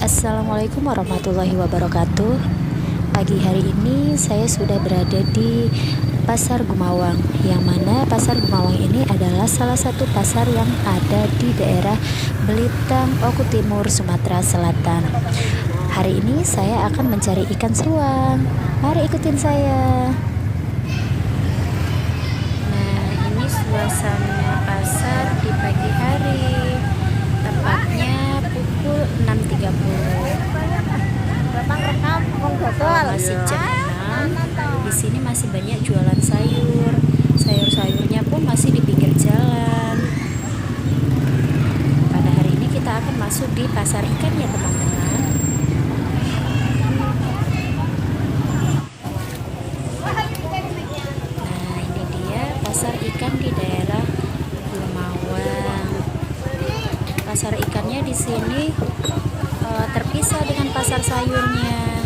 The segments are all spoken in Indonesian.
Assalamualaikum warahmatullahi wabarakatuh. Pagi hari ini saya sudah berada di Pasar Gumawang, yang mana Pasar Gumawang ini adalah salah satu pasar yang ada di daerah Belitang, Oku Timur, Sumatera Selatan. Hari ini saya akan mencari ikan seluang. Mari ikutin saya. Nah, ini suasana pasar di pagi hari. Tepatnya pukul 6.30. Masih jam 6. Di sini masih banyak jualan sayur. Sayur-sayurnya pun masih di pinggir jalan. Pada hari ini kita akan masuk di pasar ikan ya teman-teman. Nah, ini dia pasar ikan di daerah Gumawang. Pasar ikannya di sini terpisah dengan pasar sayurnya.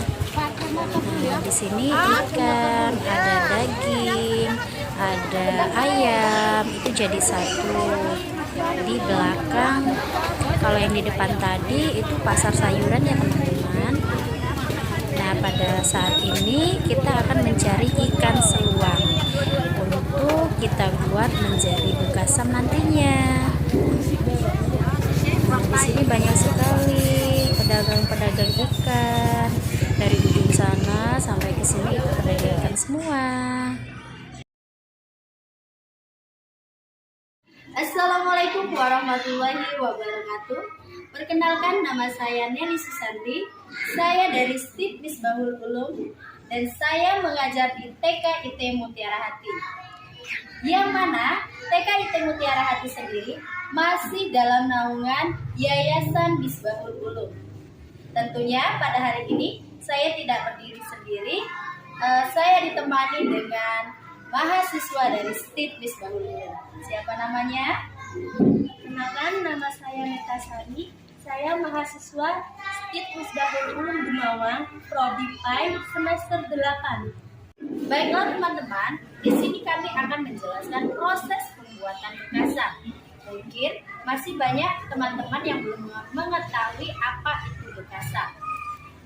Nah, di sini ikan, ada daging, ada ayam, itu jadi satu. Di belakang, kalau yang di depan tadi itu pasar sayuran ya teman-teman. Nah, pada saat ini kita akan mencari ikan seluang untuk kita buat menjadi bekasam nantinya. Nah, di sini banyak sekali pedagang-pedagang ikan, dari ujung sana sampai ke sini itu pedagang ikan semua. Assalamualaikum warahmatullahi wabarakatuh. Perkenalkan, nama saya Nelly Susanti. Saya dari STIP Misbahul Ulum dan saya mengajar di TK IT Mutiara Hati. Yang mana TK IT Mutiara Hati sendiri masih dalam naungan Yayasan Misbahul Ulum. Tentunya pada hari ini saya tidak berdiri sendiri. Saya ditemani dengan mahasiswa dari STIP Misbahul Ulum. Siapa namanya? Kenalkan, nama saya Meta Sari. Saya mahasiswa STIP Misbahul Ulum Gumawang, Prodi PAI semester 8. Baiklah teman-teman, di sini kami akan menjelaskan proses pembuatan bekasam. Mungkin masih banyak teman-teman yang belum mengetahui apa itu bekasam.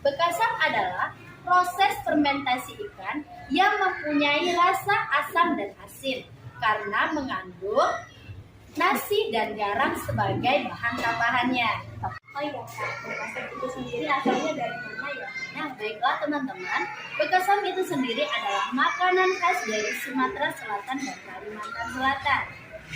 Bekasam adalah proses fermentasi ikan yang mempunyai rasa asam dan asin karena mengandung nasi dan garam sebagai bahan tambahannya. Oh iya Kak, bekasam itu sendiri asalnya dari mana ya? Nah, baiklah teman-teman, bekasam itu sendiri adalah makanan khas dari Sumatera Selatan dan Kalimantan Selatan.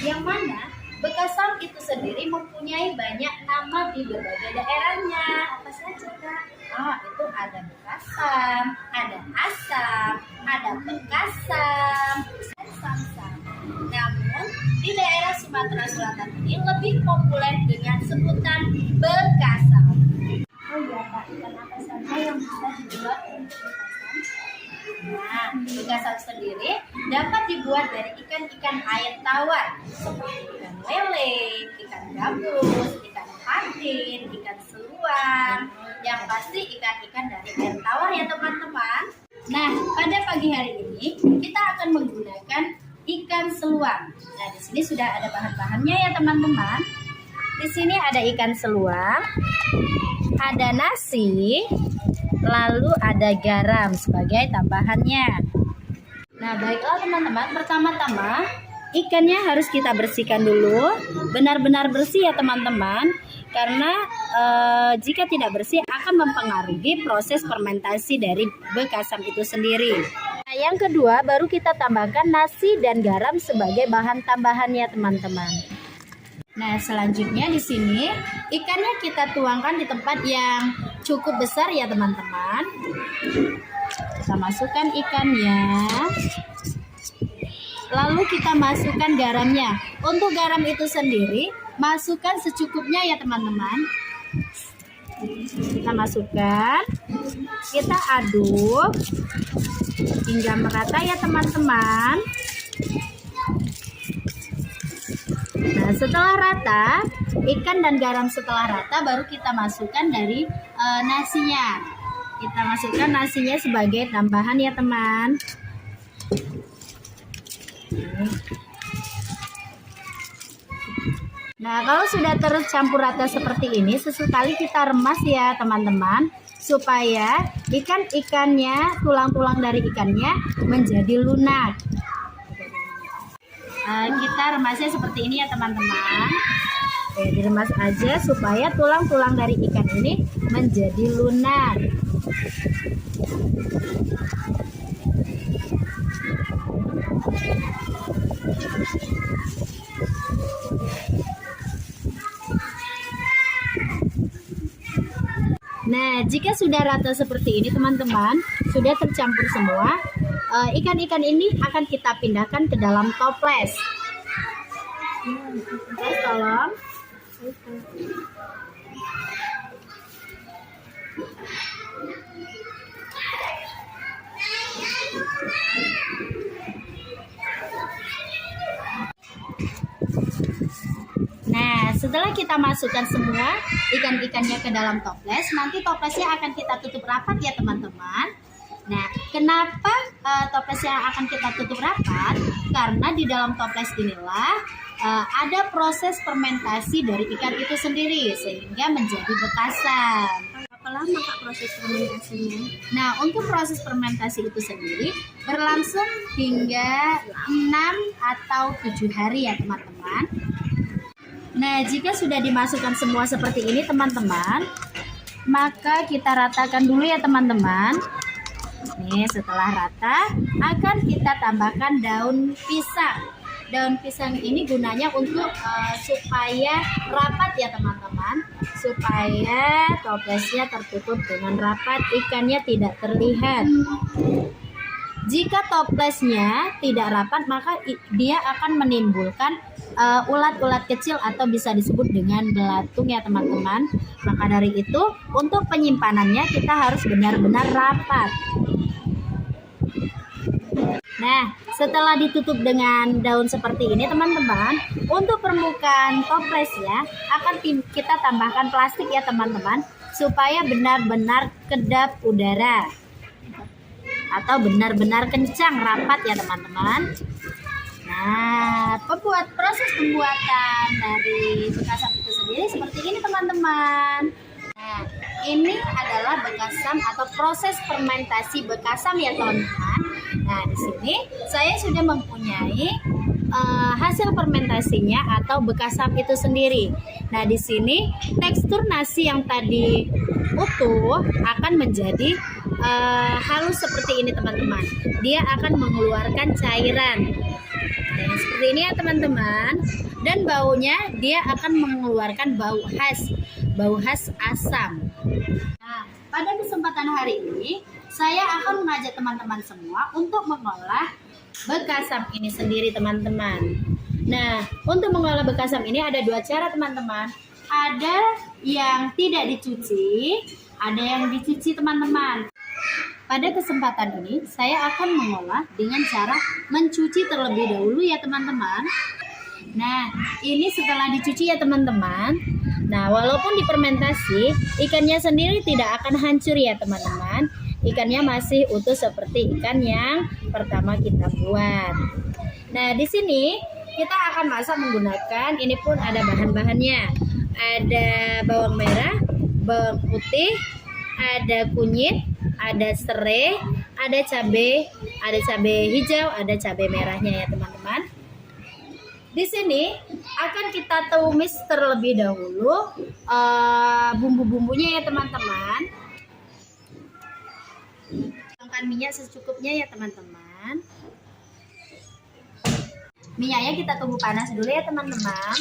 Yang mana bekasam itu sendiri mempunyai banyak nama di berbagai daerahnya. Apa saja Kak? Itu ada bekasam, ada asam, ada bekasam, dan samsam. Namun di daerah Sumatera Selatan ini lebih populer dengan sebutan bekasam. Oh iya Kak, ikan apa saja yang bisa dibuat untuk bekasam? Nah, bekasam sendiri dapat dibuat dari ikan-ikan air tawar seperti ikan lele, ikan gabus, ikan patin, ikan seluang. Yang pasti ikan-ikan dari air tawar ya teman-teman. Nah, pada pagi hari ini kita akan menggunakan ikan seluang. Nah, di sini sudah ada bahan-bahannya ya teman-teman. Di sini ada ikan seluang, ada nasi, lalu ada garam sebagai tambahannya. Nah, baiklah teman-teman, pertama-tama ikannya harus kita bersihkan dulu, benar-benar bersih ya teman-teman, karena jika tidak bersih akan mempengaruhi proses fermentasi dari bekasam itu sendiri. Nah, yang kedua baru kita tambahkan nasi dan garam sebagai bahan tambahannya teman-teman. Nah, selanjutnya di sini ikannya kita tuangkan di tempat yang cukup besar ya teman-teman. Kita masukkan ikannya. Lalu kita masukkan garamnya. Untuk garam itu sendiri masukkan secukupnya ya teman-teman. Kita masukkan. Kita aduk hingga merata ya teman-teman. Nah, setelah rata, ikan dan garam setelah rata, baru kita masukkan dari nasinya. Kita masukkan nasinya sebagai tambahan ya teman. Nah, kalau sudah tercampur rata seperti ini, sesekali kita remas ya teman-teman, supaya ikan-ikannya, tulang-tulang dari ikannya menjadi lunak. Kita remasnya seperti ini ya teman-teman. Oke, diremas aja supaya tulang-tulang dari ikan ini menjadi lunak. Nah, jika sudah rata seperti ini teman-teman, sudah tercampur semua, ikan-ikan ini akan kita pindahkan ke dalam toples. Tolong. Nah, setelah kita masukkan semua ikan-ikannya ke dalam toples, nanti toplesnya akan kita tutup rapat ya teman-teman. Nah, kenapa toplesnya akan kita tutup rapat? Karena di dalam toples inilah ada proses fermentasi dari ikan itu sendiri sehingga menjadi bekasan. Berapa lama Kak proses fermentasinya? Nah, untuk proses fermentasi itu sendiri berlangsung hingga 6 atau 7 hari ya teman-teman. Nah, jika sudah dimasukkan semua seperti ini teman-teman, maka kita ratakan dulu ya teman-teman. Nih, setelah rata akan kita tambahkan daun pisang. Daun pisang ini gunanya untuk supaya rapat ya teman-teman, supaya toplesnya tertutup dengan rapat, ikannya tidak terlihat. Jika toplesnya tidak rapat, maka dia akan menimbulkan ulat-ulat kecil atau bisa disebut dengan belatung ya teman-teman. Maka dari itu, untuk penyimpanannya kita harus benar-benar rapat. Nah, setelah ditutup dengan daun seperti ini teman-teman, untuk permukaan toplesnya akan kita tambahkan plastik ya teman-teman, supaya benar-benar kedap udara atau benar-benar kencang rapat ya teman-teman. Nah, proses pembuatan dari bekasam itu sendiri seperti ini teman-teman. Nah, ini adalah bekasam atau proses fermentasi bekasam ya teman-teman. Nah, di sini saya sudah mempunyai hasil fermentasinya atau bekasam itu sendiri. Nah, di sini tekstur nasi yang tadi utuh akan menjadi halus seperti ini teman-teman. Dia akan mengeluarkan cairan. Nah, seperti ini ya teman-teman. Dan baunya dia akan mengeluarkan bau khas asam. Nah, pada kesempatan hari ini saya akan mengajak teman-teman semua untuk mengolah bekasam ini sendiri teman-teman. Nah, untuk mengolah bekasam ini ada dua cara teman-teman. Ada yang tidak dicuci, ada yang dicuci teman-teman. Pada kesempatan ini saya akan mengolah dengan cara mencuci terlebih dahulu ya teman-teman. Nah, ini setelah dicuci ya teman-teman. Nah, walaupun difermentasi, ikannya sendiri tidak akan hancur ya teman-teman. Ikannya masih utuh seperti ikan yang pertama kita buat. Nah, di sini kita akan masak menggunakan, ini pun ada bahan-bahannya. Ada bawang merah, bawang putih, ada kunyit, ada serai, ada cabai hijau, ada cabai merahnya ya teman-teman. Di sini akan kita tumis terlebih dahulu bumbu-bumbunya ya teman-teman. Tuangkan minyak secukupnya ya teman-teman. Minyaknya kita tunggu panas dulu ya teman-teman.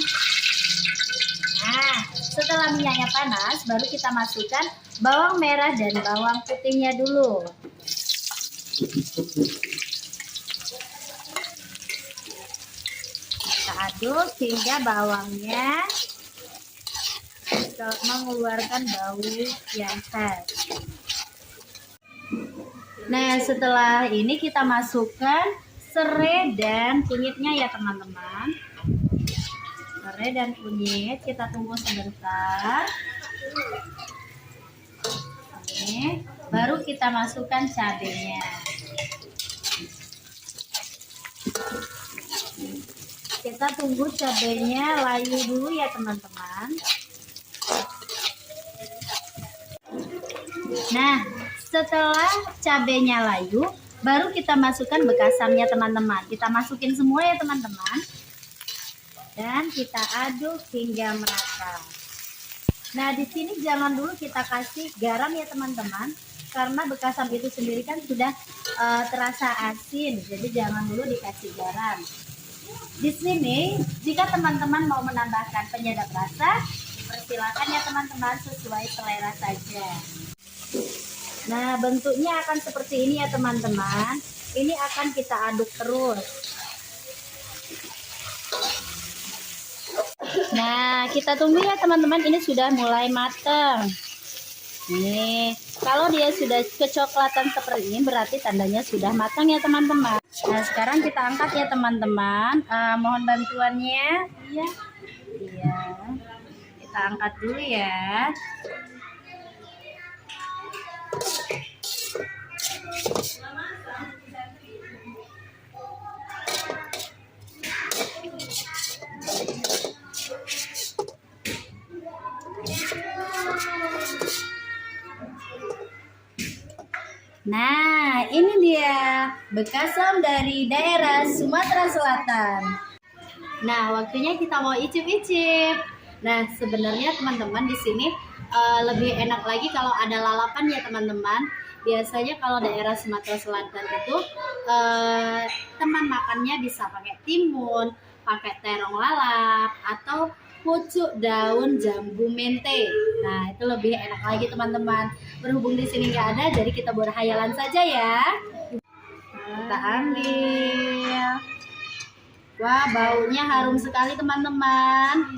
Nah, setelah minyaknya panas, baru kita masukkan bawang merah dan bawang putihnya dulu. Kita aduk hingga bawangnya mengeluarkan bau yang khas. Nah, setelah ini kita masukkan serai dan kunyitnya ya teman-teman. Serai dan kunyit kita tunggu sebentar. Ini baru kita masukkan cabenya. Kita kita tunggu cabenya layu dulu ya teman-teman. Nah, setelah cabenya layu, baru kita masukkan bekasamnya teman-teman. Kita masukin semua ya teman-teman. Dan kita aduk hingga merata. Nah, di sini jangan dulu kita kasih garam ya teman-teman, karena bekasam itu sendiri kan sudah terasa asin, jadi jangan dulu dikasih garam. Di sini, jika teman-teman mau menambahkan penyedap rasa, persilakan ya teman-teman, sesuai selera saja. Nah, bentuknya akan seperti ini ya teman-teman. Ini akan kita aduk terus. Nah, kita tunggu ya teman-teman, ini sudah mulai matang. Nih, kalau dia sudah kecoklatan seperti ini berarti tandanya sudah matang ya teman-teman. Nah, sekarang kita angkat ya teman-teman. Mohon bantuannya. Iya. Iya. Kita angkat dulu ya. Nah, ini dia bekasam dari daerah Sumatera Selatan. Nah, waktunya kita mau icip-icip. Nah, sebenarnya teman-teman di sini lebih enak lagi kalau ada lalapan ya teman-teman. Biasanya kalau daerah Sumatera Selatan itu teman makannya bisa pakai timun, pakai terong lalap, atau pucuk daun jambu mente. Nah, itu lebih enak lagi teman-teman. Berhubung di sini nggak ada, jadi kita berhayalan saja ya. Kita ambil. Wah, baunya harum sekali teman-teman.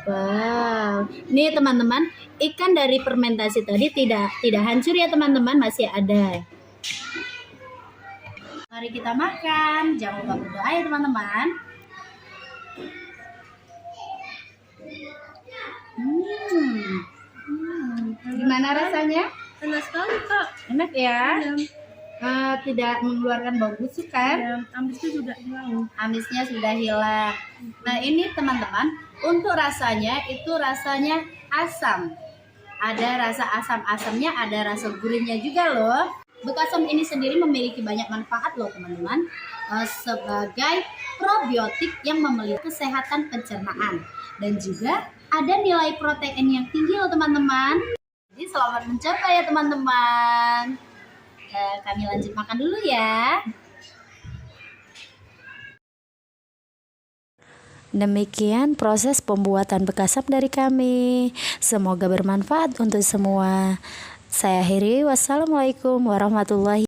Wow, nih teman-teman, ikan dari fermentasi tadi tidak hancur ya teman-teman, masih ada. Mari kita makan, jangan lupa berdoa ya teman-teman. Gimana rasanya? Enak sekali kak. Enak ya? Ya, Tidak mengeluarkan bau busuk kan? ya, amisnya juga hilang. Amisnya sudah hilang. Nah, ini teman-teman, untuk rasanya itu rasanya asam. Ada rasa asam-asamnya, ada rasa gurihnya juga loh. Bekasam ini sendiri memiliki banyak manfaat loh teman-teman, sebagai probiotik yang memelihara kesehatan pencernaan, dan juga ada nilai protein yang tinggi loh teman-teman. Jadi selamat mencoba ya teman-teman. Kami lanjut makan dulu ya. Demikian proses pembuatan bekasam dari kami. Semoga bermanfaat untuk semua. Saya akhiri, wassalamualaikum warahmatullahi